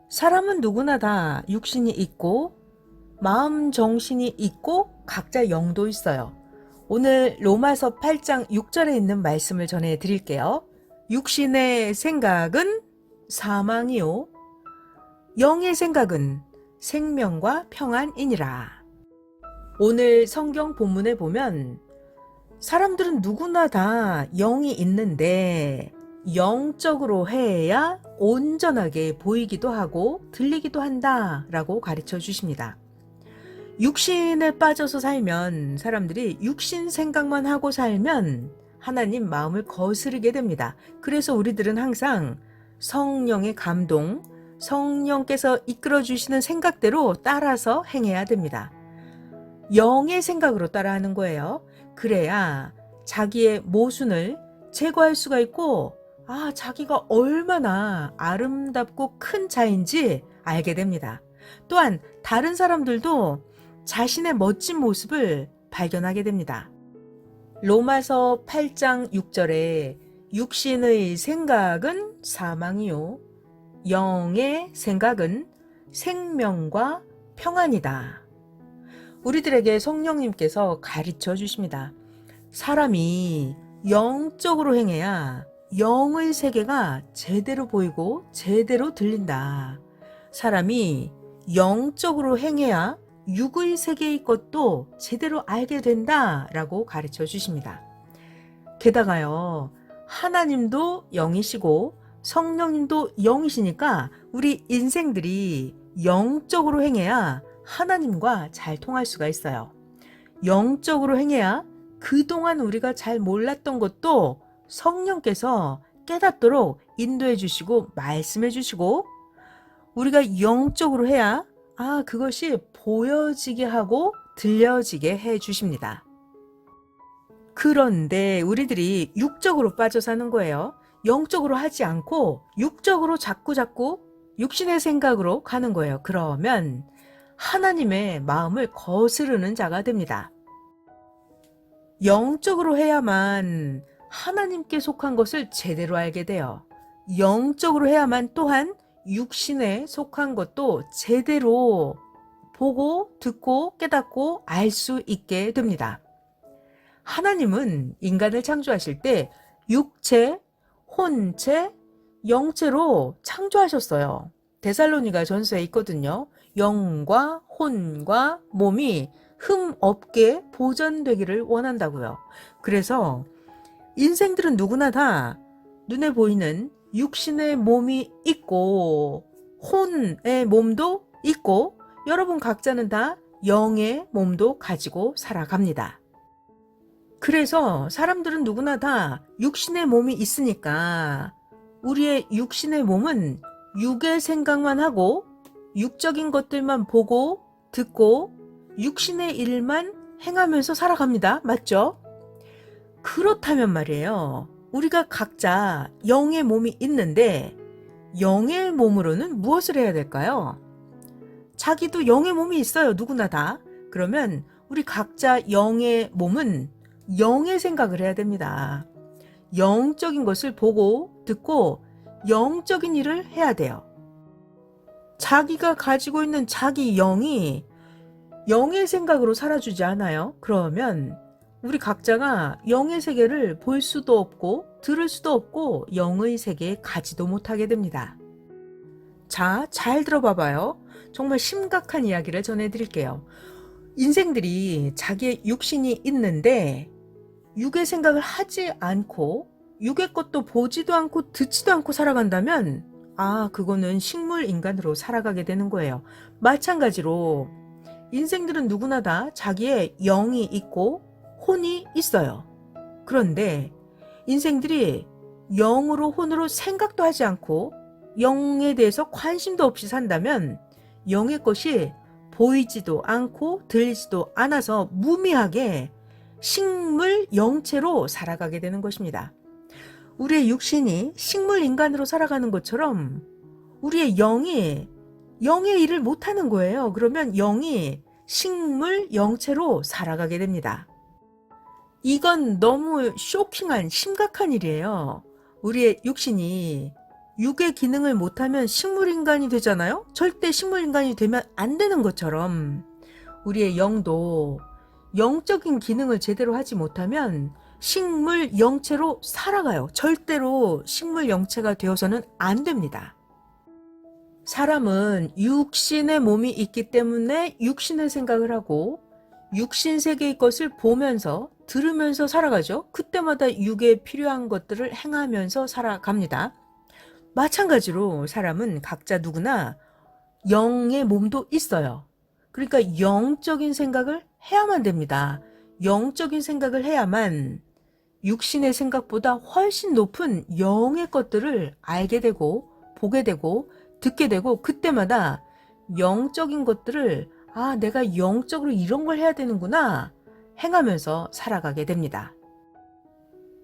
사람은 누구나 다 육신이 있고 마음 정신이 있고 각자 영도 있어요. 오늘 로마서 8장 6절에 있는 말씀을 전해 드릴게요. 육신의 생각은 사망이요 영의 생각은 생명과 평안이니라. 오늘 성경 본문에 보면 사람들은 누구나 다 영이 있는데 영적으로 해야 온전하게 보이기도 하고 들리기도 한다라고 가르쳐 주십니다. 육신에 빠져서 살면 사람들이 육신 생각만 하고 살면 하나님 마음을 거스르게 됩니다. 그래서 우리들은 항상 성령의 감동, 성령께서 이끌어 주시는 생각대로 따라서 행해야 됩니다. 영의 생각으로 따라하는 거예요. 그래야 자기의 모순을 제거할 수가 있고 자기가 얼마나 아름답고 큰 자인지 알게 됩니다. 또한 다른 사람들도 자신의 멋진 모습을 발견하게 됩니다. 로마서 8장 6절에 육신의 생각은 사망이요 영의 생각은 생명과 평안이다. 우리들에게 성령님께서 가르쳐 주십니다. 사람이 영적으로 행해야 영의 세계가 제대로 보이고 제대로 들린다. 사람이 영적으로 행해야 육의 세계의 것도 제대로 알게 된다라고 가르쳐 주십니다. 게다가요, 하나님도 영이시고 성령님도 영이시니까 우리 인생들이 영적으로 행해야 하나님과 잘 통할 수가 있어요. 영적으로 행해야 그동안 우리가 잘 몰랐던 것도 성령께서 깨닫도록 인도해 주시고 말씀해 주시고 우리가 영적으로 해야 그것이 보여지게 하고 들려지게 해 주십니다. 그런데 우리들이 육적으로 빠져 사는 거예요. 영적으로 하지 않고 육적으로 자꾸 육신의 생각으로 가는 거예요. 그러면 하나님의 마음을 거스르는 자가 됩니다. 영적으로 해야만 하나님께 속한 것을 제대로 알게 돼요. 영적으로 해야만 또한 육신에 속한 것도 제대로 보고 듣고 깨닫고 알 수 있게 됩니다. 하나님은 인간을 창조하실 때 육체, 혼체, 영체로 창조하셨어요. 데살로니가 전서에 있거든요. 영과 혼과 몸이 흠 없게 보존되기를 원한다고요. 그래서 인생들은 누구나 다 눈에 보이는 육신의 몸이 있고 혼의 몸도 있고 여러분 각자는 다 영의 몸도 가지고 살아갑니다. 그래서 사람들은 누구나 다 육신의 몸이 있으니까 우리의 육신의 몸은 육의 생각만 하고 육적인 것들만 보고 듣고 육신의 일만 행하면서 살아갑니다. 맞죠? 그렇다면 말이에요. 우리가 각자 영의 몸이 있는데 영의 몸으로는 무엇을 해야 될까요? 자기도 영의 몸이 있어요. 누구나 다. 그러면 우리 각자 영의 몸은 영의 생각을 해야 됩니다. 영적인 것을 보고 듣고 영적인 일을 해야 돼요. 자기가 가지고 있는 자기 영이 영의 생각으로 살아주지 않아요? 그러면 우리 각자가 영의 세계를 볼 수도 없고 들을 수도 없고 영의 세계에 가지도 못하게 됩니다. 자, 잘 들어봐봐요. 정말 심각한 이야기를 전해드릴게요. 인생들이 자기의 육신이 있는데 육의 생각을 하지 않고 육의 것도 보지도 않고 듣지도 않고 살아간다면 그거는 식물 인간으로 살아가게 되는 거예요. 마찬가지로 인생들은 누구나 다 자기의 영이 있고 혼이 있어요. 그런데 인생들이 영으로 혼으로 생각도 하지 않고 영에 대해서 관심도 없이 산다면 영의 것이 보이지도 않고 들리지도 않아서 무미하게 식물 영체로 살아가게 되는 것입니다. 우리의 육신이 식물 인간으로 살아가는 것처럼 우리의 영이 영의 일을 못하는 거예요. 그러면 영이 식물 영체로 살아가게 됩니다. 이건 너무 쇼킹한 심각한 일이에요. 우리의 육신이 육의 기능을 못하면 식물인간이 되잖아요? 절대 식물인간이 되면 안 되는 것처럼 우리의 영도 영적인 기능을 제대로 하지 못하면 식물 영체로 살아가요. 절대로 식물 영체가 되어서는 안 됩니다. 사람은 육신의 몸이 있기 때문에 육신의 생각을 하고 육신 세계의 것을 보면서 들으면서 살아가죠. 그때마다 육에 필요한 것들을 행하면서 살아갑니다. 마찬가지로 사람은 각자 누구나 영의 몸도 있어요. 그러니까 영적인 생각을 해야만 됩니다. 영적인 생각을 해야만 육신의 생각보다 훨씬 높은 영의 것들을 알게 되고 보게 되고 듣게 되고 그때마다 영적인 것들을 내가 영적으로 이런 걸 해야 되는구나 행하면서 살아가게 됩니다.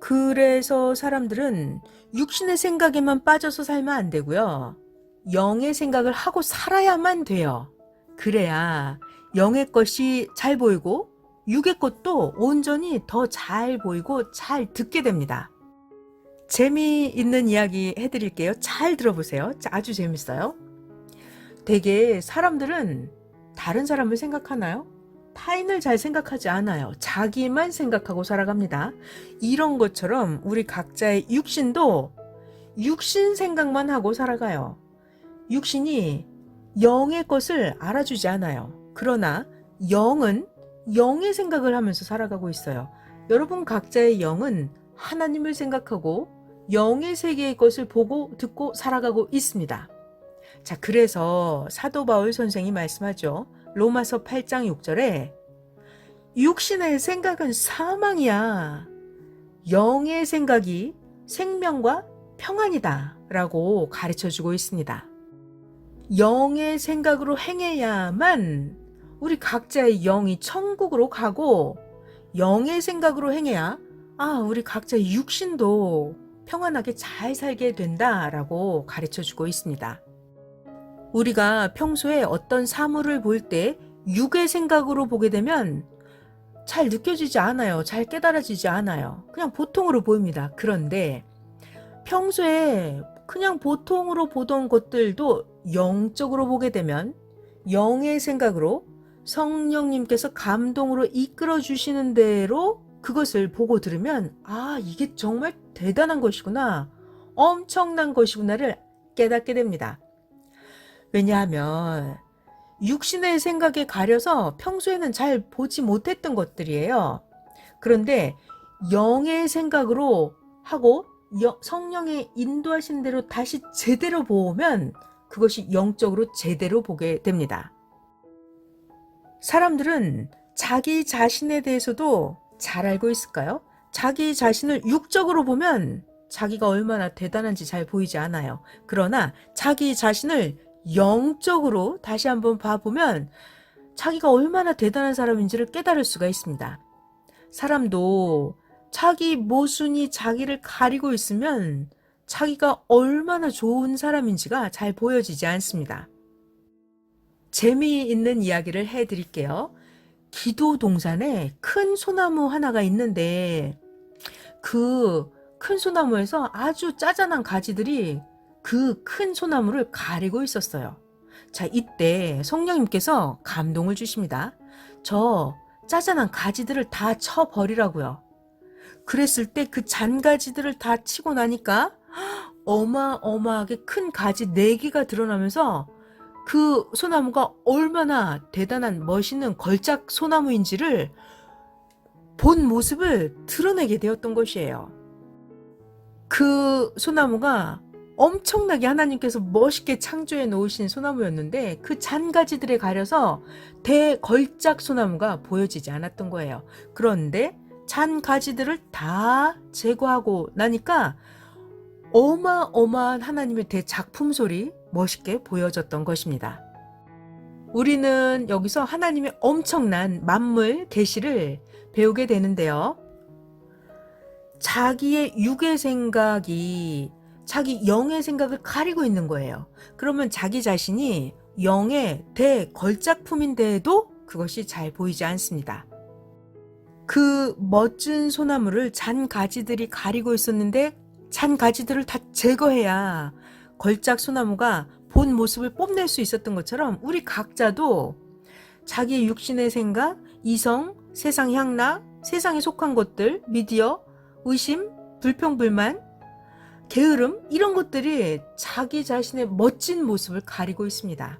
그래서 사람들은 육신의 생각에만 빠져서 살면 안 되고요. 영의 생각을 하고 살아야만 돼요. 그래야 영의 것이 잘 보이고 육의 것도 온전히 더 잘 보이고 잘 듣게 됩니다. 재미있는 이야기 해드릴게요. 잘 들어보세요. 아주 재밌어요. 되게 사람들은 다른 사람을 생각하나요? 타인을 잘 생각하지 않아요. 자기만 생각하고 살아갑니다. 이런 것처럼 우리 각자의 육신도 육신 생각만 하고 살아가요. 육신이 영의 것을 알아주지 않아요. 그러나 영은 영의 생각을 하면서 살아가고 있어요. 여러분 각자의 영은 하나님을 생각하고 영의 세계의 것을 보고 듣고 살아가고 있습니다. 자, 그래서 사도 바울 선생이 말씀하죠. 로마서 8장 6절에 육신의 생각은 사망이야. 영의 생각이 생명과 평안이다 라고 가르쳐주고 있습니다. 영의 생각으로 행해야만 우리 각자의 영이 천국으로 가고 영의 생각으로 행해야 우리 각자의 육신도 평안하게 잘 살게 된다라고 가르쳐주고 있습니다. 우리가 평소에 어떤 사물을 볼 때 육의 생각으로 보게 되면 잘 느껴지지 않아요. 잘 깨달아지지 않아요. 그냥 보통으로 보입니다. 그런데 평소에 그냥 보통으로 보던 것들도 영적으로 보게 되면 영의 생각으로 성령님께서 감동으로 이끌어 주시는 대로 그것을 보고 들으면 이게 정말 대단한 것이구나. 엄청난 것이구나를 깨닫게 됩니다. 왜냐하면 육신의 생각에 가려서 평소에는 잘 보지 못했던 것들이에요. 그런데 영의 생각으로 하고 성령의 인도하신 대로 다시 제대로 보면 그것이 영적으로 제대로 보게 됩니다. 사람들은 자기 자신에 대해서도 잘 알고 있을까요? 자기 자신을 육적으로 보면 자기가 얼마나 대단한지 잘 보이지 않아요. 그러나 자기 자신을 영적으로 다시 한번 봐보면 자기가 얼마나 대단한 사람인지를 깨달을 수가 있습니다. 사람도 자기 모순이 자기를 가리고 있으면 자기가 얼마나 좋은 사람인지가 잘 보여지지 않습니다. 재미있는 이야기를 해드릴게요. 기도 동산에 큰 소나무 하나가 있는데 그 큰 소나무에서 아주 짜잔한 가지들이 그 큰 소나무를 가리고 있었어요. 자, 이때 성령님께서 감동을 주십니다. 저 짜잔한 가지들을 다 쳐버리라고요. 그랬을 때 그 잔가지들을 다 치고 나니까 어마어마하게 큰 가지 4개가 드러나면서 그 소나무가 얼마나 대단한 멋있는 걸작 소나무인지를 본 모습을 드러내게 되었던 것이에요. 그 소나무가 엄청나게 하나님께서 멋있게 창조해 놓으신 소나무였는데 그 잔가지들에 가려서 대걸작 소나무가 보여지지 않았던 거예요. 그런데 잔가지들을 다 제거하고 나니까 어마어마한 하나님의 대작품소리 멋있게 보여졌던 것입니다. 우리는 여기서 하나님의 엄청난 만물 계시를 배우게 되는데요. 자기의 육의 생각이 자기 영의 생각을 가리고 있는 거예요. 그러면 자기 자신이 영의 대걸작품인데도 그것이 잘 보이지 않습니다. 그 멋진 소나무를 잔가지들이 가리고 있었는데 잔가지들을 다 제거해야 걸작 소나무가 본 모습을 뽐낼 수 있었던 것처럼 우리 각자도 자기의 육신의 생각, 이성, 세상 향락, 세상에 속한 것들, 미디어, 의심, 불평불만, 게으름 이런 것들이 자기 자신의 멋진 모습을 가리고 있습니다.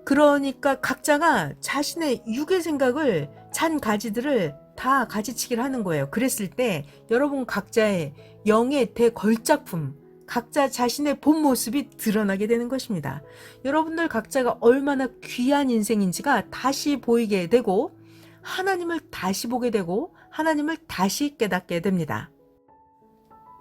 그러니까 각자가 자신의 육의 생각을 잔 가지들을 다 가지치기를 하는 거예요. 그랬을 때 여러분 각자의 영의 대걸작품, 각자 자신의 본 모습이 드러나게 되는 것입니다. 여러분들 각자가 얼마나 귀한 인생인지가 다시 보이게 되고 하나님을 다시 보게 되고 하나님을 다시 깨닫게 됩니다.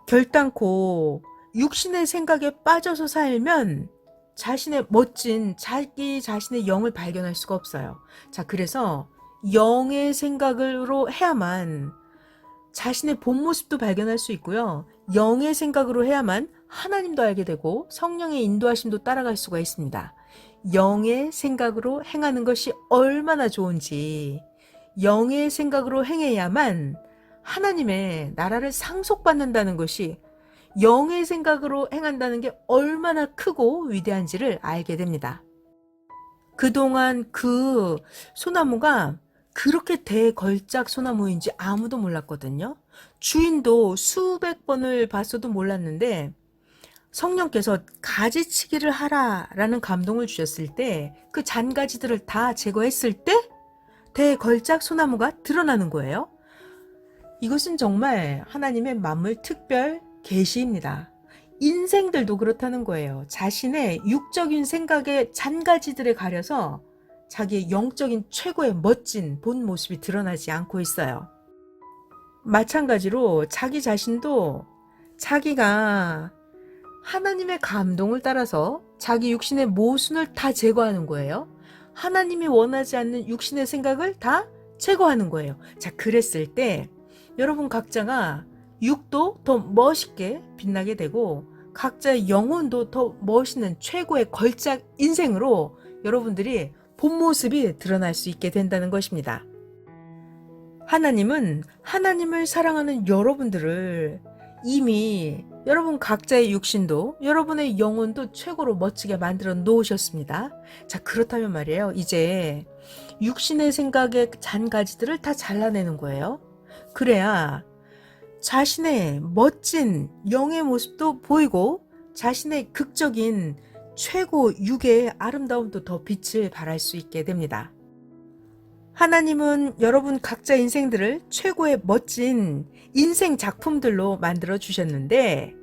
결단코 육신의 생각에 빠져서 살면 자신의 멋진 자기 자신의 영을 발견할 수가 없어요. 자, 그래서 영의 생각으로 해야만 자신의 본 모습도 발견할 수 있고요. 영의 생각으로 해야만 하나님도 알게 되고 성령의 인도하심도 따라갈 수가 있습니다. 영의 생각으로 행하는 것이 얼마나 좋은지, 영의 생각으로 행해야만 하나님의 나라를 상속받는다는 것이, 영의 생각으로 행한다는 게 얼마나 크고 위대한지를 알게 됩니다. 그동안 그 소나무가 그렇게 대걸작 소나무인지 아무도 몰랐거든요. 주인도 수백 번을 봤어도 몰랐는데 성령께서 가지치기를 하라라는 감동을 주셨을 때 그 잔가지들을 다 제거했을 때 대걸작 소나무가 드러나는 거예요. 이것은 정말 하나님의 만물 특별 계시입니다. 인생들도 그렇다는 거예요. 자신의 육적인 생각의 잔가지들에 가려서 자기의 영적인 최고의 멋진 본 모습이 드러나지 않고 있어요. 마찬가지로 자기 자신도 자기가 하나님의 감동을 따라서 자기 육신의 모순을 다 제거하는 거예요. 하나님이 원하지 않는 육신의 생각을 다 제거하는 거예요. 자, 그랬을 때 여러분 각자가 육도 더 멋있게 빛나게 되고 각자의 영혼도 더 멋있는 최고의 걸작 인생으로 여러분들이 본 모습이 드러날 수 있게 된다는 것입니다. 하나님은 하나님을 사랑하는 여러분들을 이미 여러분 각자의 육신도 여러분의 영혼도 최고로 멋지게 만들어 놓으셨습니다. 자, 그렇다면 말이에요. 이제 육신의 생각의 잔가지들을 다 잘라내는 거예요. 그래야 자신의 멋진 영의 모습도 보이고 자신의 극적인 최고 육의 아름다움도 더 빛을 발할 수 있게 됩니다. 하나님은 여러분 각자 인생들을 최고의 멋진 인생 작품들로 만들어 주셨는데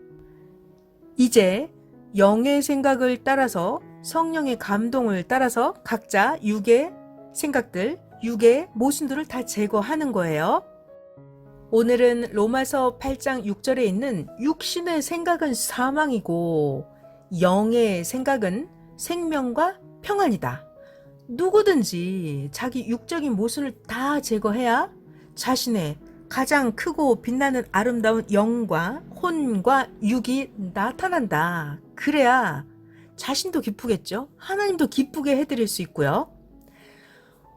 이제 영의 생각을 따라서 성령의 감동을 따라서 각자 육의 생각들, 육의 모순들을 다 제거하는 거예요. 오늘은 로마서 8장 6절에 있는 육신의 생각은 사망이고 영의 생각은 생명과 평안이다. 누구든지 자기 육적인 모순을 다 제거해야 자신의 가장 크고 빛나는 아름다운 영과 혼과 육이 나타난다. 그래야 자신도 기쁘겠죠. 하나님도 기쁘게 해드릴 수 있고요.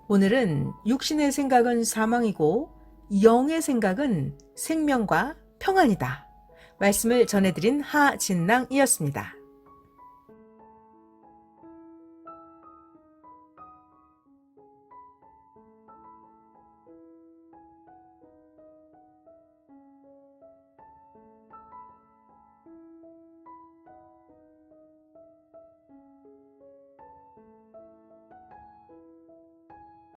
오늘은 육신의 생각은 사망이고 영의 생각은 생명과 평안이다. 말씀을 전해드린 하진랑이었습니다.